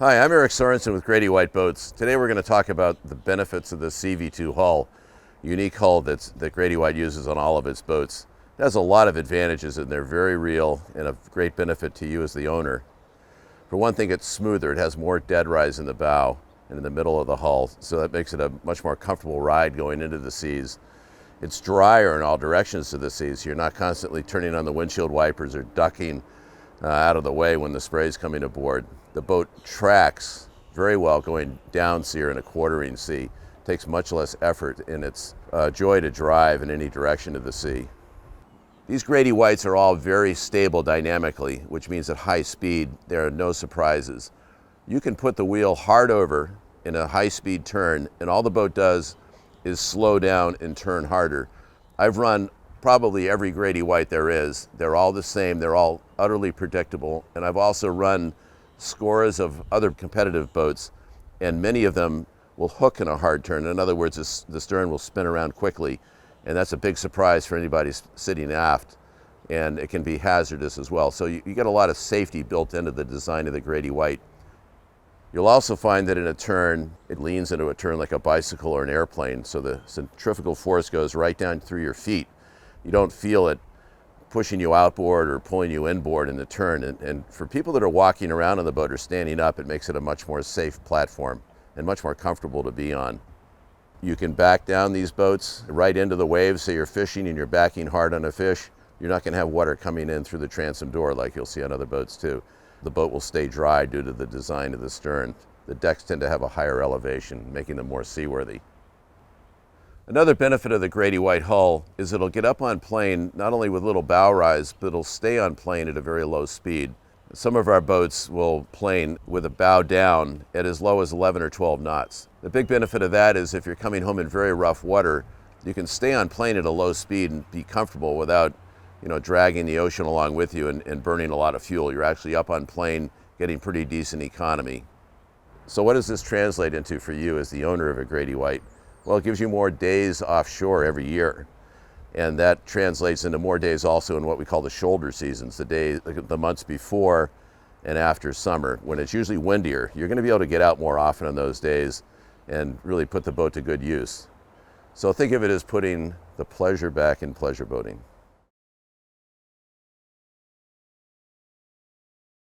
Hi, I'm Eric Sorensen with Grady White Boats. Today we're going to talk about the benefits of the CV2 hull, unique hull that Grady White uses on all of its boats. It has a lot of advantages and they're very real and of great benefit to you as the owner. For one thing, it's smoother. It has more dead rise in the bow and in the middle of the hull, so that makes it a much more comfortable ride going into the seas. It's drier in all directions to the seas, so you're not constantly turning on the windshield wipers or ducking out of the way when the spray is coming aboard. The boat tracks very well going down sea or in a quartering sea. It takes much less effort, and it's a joy to drive in any direction of the sea. These Grady Whites are all very stable dynamically, which means at high speed there are no surprises. You can put the wheel hard over in a high-speed turn, and all the boat does is slow down and turn harder. I've run probably every Grady White there is. They're all the same. They're all utterly predictable. And I've also run scores of other competitive boats, and many of them will hook in a hard turn. In other words, the stern will spin around quickly, and that's a big surprise for anybody sitting aft, and it can be hazardous as well. So you get a lot of safety built into the design of the Grady White. You'll also find that in a turn, it leans into a turn like a bicycle or an airplane, so the centrifugal force goes right down through your feet. You don't feel it pushing you outboard or pulling you inboard in the turn. And for people that are walking around on the boat or standing up, it makes it a much more safe platform and much more comfortable to be on. You can back down these boats right into the waves. Say you're fishing and you're backing hard on a fish. You're not going to have water coming in through the transom door like you'll see on other boats too. The boat will stay dry due to the design of the stern. The decks tend to have a higher elevation, making them more seaworthy. Another benefit of the Grady White hull is it'll get up on plane not only with little bow rise, but it'll stay on plane at a very low speed. Some of our boats will plane with a bow down at as low as 11 or 12 knots. The big benefit of that is if you're coming home in very rough water, you can stay on plane at a low speed and be comfortable without dragging the ocean along with you and burning a lot of fuel. You're actually up on plane getting pretty decent economy. So what does this translate into for you as the owner of a Grady White? Well, it gives you more days offshore every year. And that translates into more days also in what we call the shoulder seasons, the months before and after summer, when it's usually windier. You're going to be able to get out more often on those days and really put the boat to good use. So think of it as putting the pleasure back in pleasure boating.